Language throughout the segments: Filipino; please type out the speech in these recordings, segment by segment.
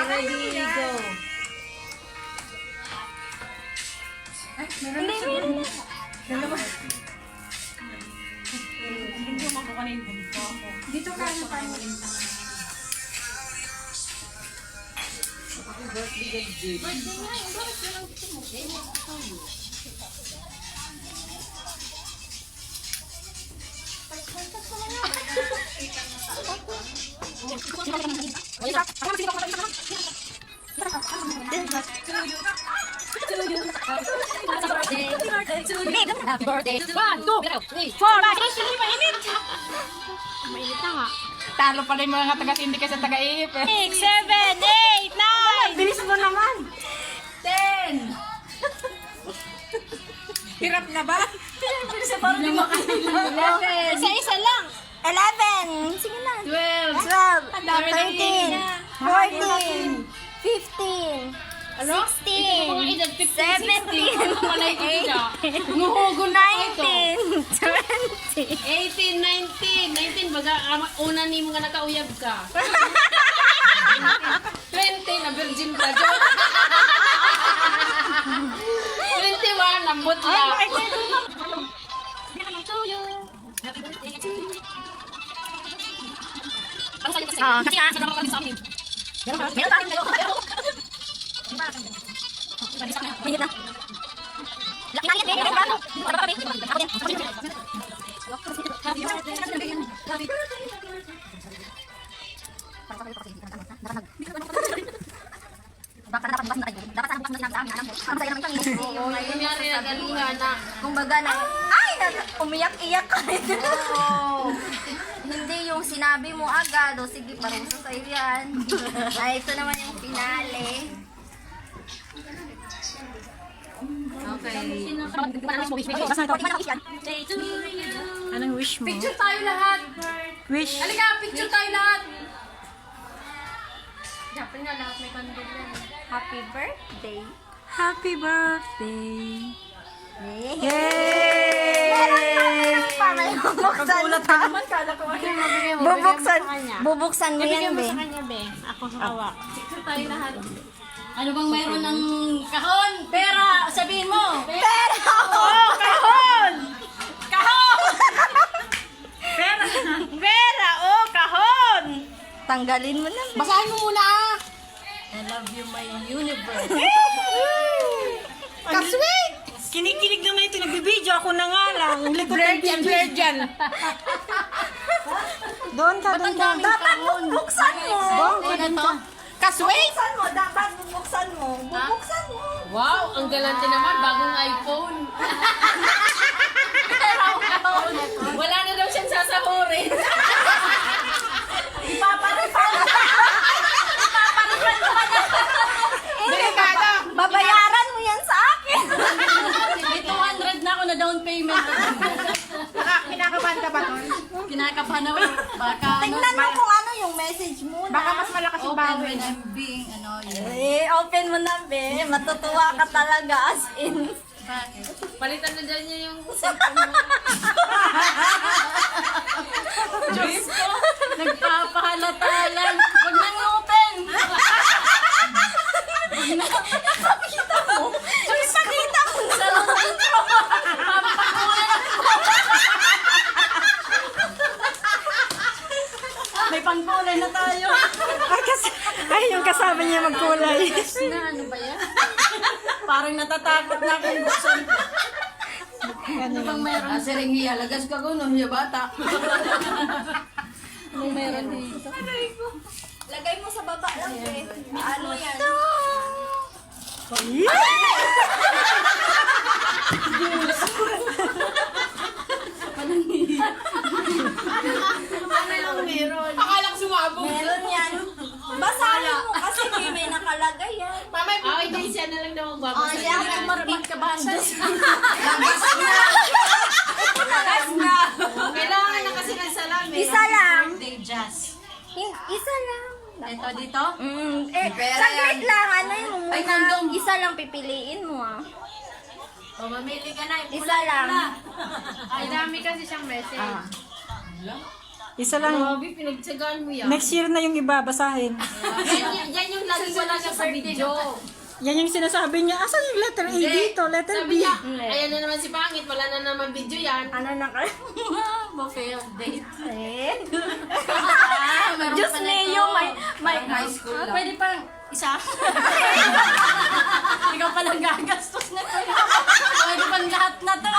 ready, go. Ay, meron na siya. Dalawa. Hindi mo ako kanina. Dito ka na tayo. Birthday nga, yung bakit yun ang gusto mo? Happy birthday. 1, 2, 3, 4, 5, 6, 7, 8. Mainit na nga. Talo pala yung mga taga-tindi kasi sa taga-iip. 6, 7, 8, 9. Bilis mo naman. 10. Hirap na ba? Bilis na parang di makahila. 11. Isa-isa lang. 11. Sige na. 12. 12. 13. 14. 15. Ano? 16. Mga edad 15, 17. 16. Malay ko siya. 19. 20. 18, 19. 19, baga, una ni mga nakauyab ka. 20, na virgin ka. 21, nambot lang. Kasi nga, sa mga sa amin. Meron pa rin kayo. Minit na. Laki na yan, meron pa. Ano ba kami? Ako din. Dapat bukas na sa amin. Alam mo. Masaya naman kami. Kunyari na galingan na. Kumbaga na, ay, umiyak-iyak ka rin. Hindi yung sinabi mo agad, o sige, paruso sa'yo yan. Ay, ito naman yung finale. Okay. Anong wish mo? Picture tayo lahat. Wish. Halika, picture tayo lahat. Dapat nga lahat may kandil yan. Happy birthday. Happy birthday. Meron pa, may bubuksan pa. Bubuksan mo yan, be. Be. Ako hawak. Picture tayo lahat. Ano bang mayroon ng kahon? Pera! Sabihin mo! Pero, Kahon! Kahon! Pera! Pera! Oh, kahon! tanggalin mo na, be. Basahin mo muna ah! I love you, my universe. Kasweet! Kinikilig naman ito. Nagbibideo ako na nga lang. Blurred yan. Doon ka, doon ka. Dapat bubuksan mo. Ano to? Kasweet! Bubuksan mo, dapat bubuksan mo. Bubuksan mo. Wow! Ang galante naman. Bagong iPhone. Wala na daw siyang sasahurin. Babayaran mo yan sa akin. May 200 na ako na down payment. Kinakabahan ka ba doon? Kinakabahan ako. Baka Tingnan mo kung ano yung message mo na. Baka mas malakas yung open bawi. when I'm being, Open mo na, be. Matutuwa ka talaga, as in. Bakit? Palitan na dyan niya yung cellphone mo. Diyos ko, nagpapahalata lang. Huwag nang open. Nakakita mo? Ipakita mo na. Sa intro. Pampakulan. May pangkulay na tayo. Ay, yung kasama niya magkulay. Na, ano ba yan? Parang natatakot na akong buksan. Ano bang meron? Siring hiya, lagas ka ko, no? Hiya bata. Anong meron dito? Lagay mo sa baba lang, be. Ano yan? Ano yung meron? Akala ko sumabog. Meron yan. Basahin mo kasi may nakalagay yan. Mamay, hindi siya na lang daw magbabasa. siya ang marapit ka ba? Lagas na. Kailangan na kasi ng salamin. Isa lang. Birthday jazz. Isa lang. Ito dito? Saglit lang. Ano yung Ay, muna? kondom. Isa lang pipiliin mo, ah. O, mamili ka na. Isa lang. Ay, dami kasi siyang message. Isa lang. Grabe, pinagtsagaan mo yan. Next year na yung iba, basahin. Yan yung lagi wala siya sa video. Yan yung sinasabi niya. Asan yung letter A dito? Letter B. Sabi niya, ayan na naman si Pangit, wala na naman video yan. Ano na ka? Buffet of date. Eh? Meron Diyos pala niyo, ito. may High school lang. Pwede pang isa? Ikaw palang gagastos na to. Pwede pang lahat na to.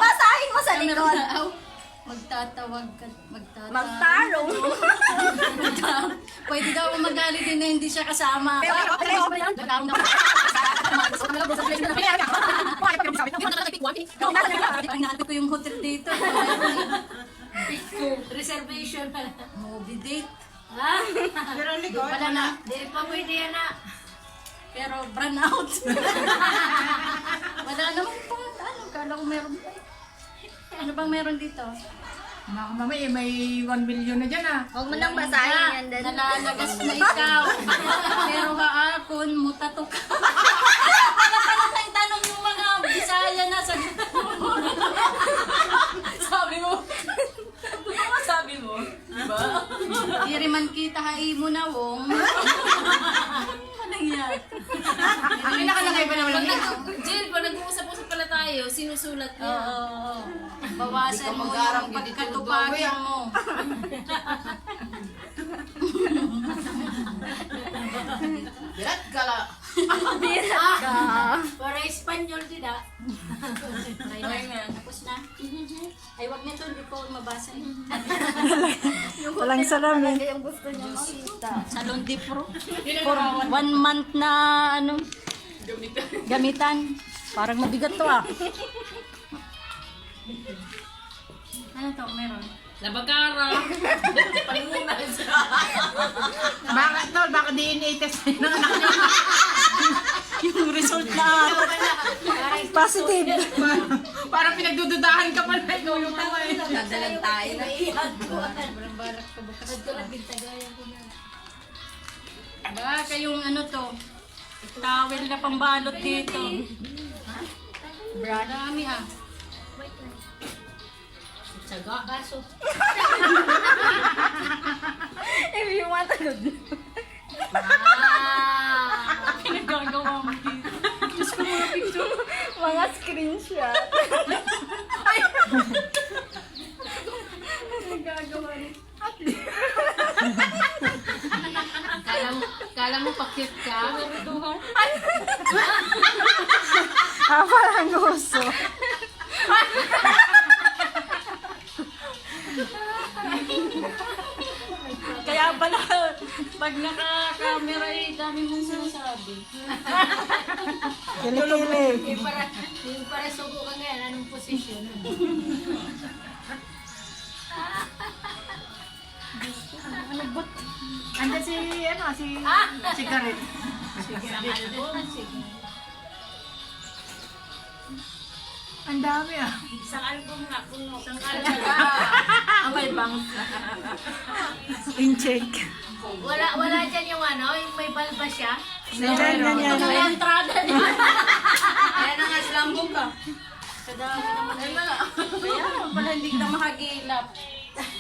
Basahin mo sa likod. Magtatawag ka. Magtarong. Pwede daw magalit din na hindi siya kasama. Nahanap ko yung hotel dito. Reservation. Movie date. Wala na. Di pa pwede yan na. Pero brand out. Wala naman po. Ano, kala ko meron. Ano bang meron dito? Mamay, may 1 million na dyan ah. Huwag mo nang basahin yan din. Nalalagas na ikaw. Pero haakon, mutato ka. Ano yung tanong yung mga Bisaya na sa sabi mo. Ano sabi mo? Diba? Diri man kita hai mo na wong. Ano yan? May nakalagay pa naman lang. Jill, pag nag-uusap-usap pala tayo, sinusulat niya. Oo. Bawasan mo mag-arang yung gidi pagkatupagin mo. Birat ka la. Para Espanyol din ah. Tapos na. Ay, wag nito, hindi ko mabasa. Walang salamin. Yung gusto niya makita. Salon de Pro. For 1 month na ano, gamitan. Parang mabigat to ah. Ano to, meron? Labagara. Panunas. Bakit tol? Baka DNA test ng anak niya. Yung result na. Positive. Parang pinagdududahan ka pa na ikaw yung tawa eh. Dadalan tayo na. Baka yung ano to, towel na pambalot dito. Marami ah. Tsaga. Baso. If you want to do. Pinagagawa mo dito. Diyos ko mga picture. Mga screenshot. Kala mo pakit ka? Parang gusto. Kaya pala, pag naka-camera eh, dami mong sinasabi. Kilikili. Yung para sugo ka ngayon, anong posisyon? Andiyan si Garrett. Ang dami ah. Isang album nga, puno. Isang album. May bangs. In-check. Wala dyan yung ano, yung may balba siya. Yan. Yung entrada niya. Ayan na nga, slambong ka. Kadami naman. Kaya pala hindi ka makagilap.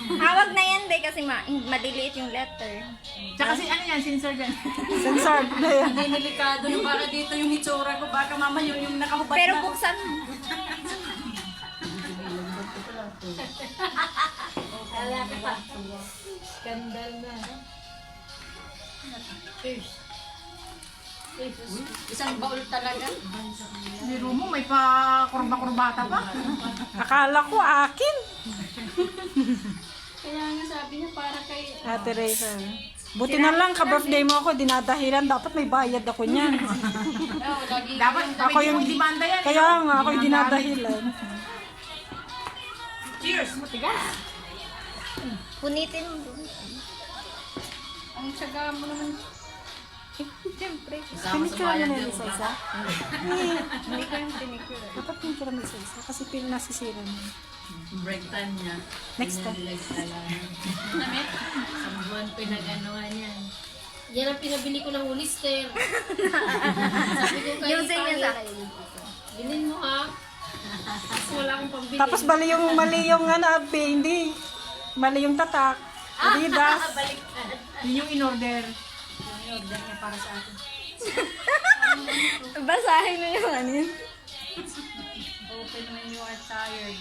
Hawag na yan, be, kasi madiliit yung letter. Tsaka si ano yan, sensor dyan. Censored na yan. Hindi delikado yung baka dito yung hitsura ko. Baka mama yung nakahubad Pero na. buksan mo. Lalaki pa. Skandal na. Isang baul talaga. Biro mo, may pa kurba-kurbata pa. Akala ko akin. Kaya nga sabi niya para kay... Ate Rachel. Buti na lang, ka-birthday mo ako, dinadahilan. Dapat may bayad ako niyan. Oh, lagi Dapat Ako yung... demanda yan. Kaya nga, ako yung dinadahilan. Cheers! Punitin mo dun. ang tsaga mo naman. Siyempre. Pinicture mo na yung isa-isa? Hindi ko yung pinicure. Dapat pinicture mo isa-isa kasi nasisira mo. Break time niya. Next time. Isang buwan pinag-anuhan yan. Yan ang pinabili ko ng Hollister. Sabi ko kayo Yung sa'yo sa akin. Bilhin mo ha. Kasi wala akong pambili. Tapos mali yung ano, Abi, hindi. Mali yung tatak. Adidas. Yun yung in-order. Yung in-order niya para sa akin. Basahin mo yung ano yun. Open when you are tired.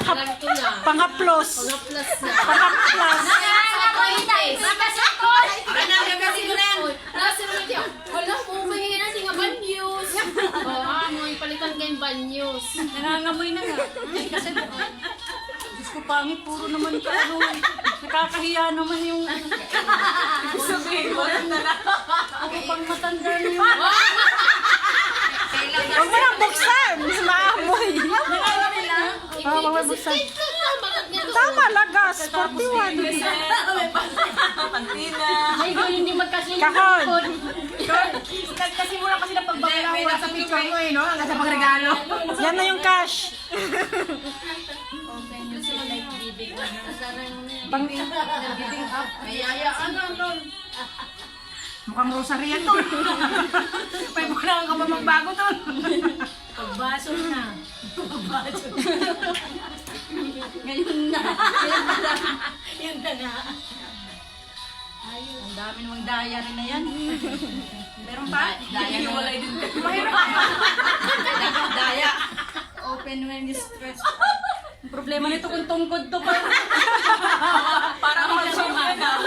Alam ko na. Pangaplos. Mga plus na. Pangaplos. Nasa naman siya. Wala mo, mahingi natin nga banyos. Mo ipalitan kayong banyos. Nangangamoy na nga. Kasi Diyos ko, pangit, puro naman ka, ano, nakakahiya naman yung, sabihin ko na lang. Ako pang matanda na yun. Huwag mo nang buksan. Maamoy. Hindi kasi cake ka nga. Bakit nga to? Tama, lagas. 41. Pantina. Ay, ko hindi magkasya yung Kahon. Kasi muna kasi na pagbabayaran sa picture mo eh, no? Hanggang sa pagregalo. Yan na yung cash. Pang Mukhang rosary yan to. May muna ka pa magbago to. Pagbaso na. Ngayon na. Yan na nga. Ang dami namang diary na yan. Meron pa? Daya na. Hiwalay din. Daya. Open when you stress. Ang problema nito kung tungkod to pa. Para magsama na.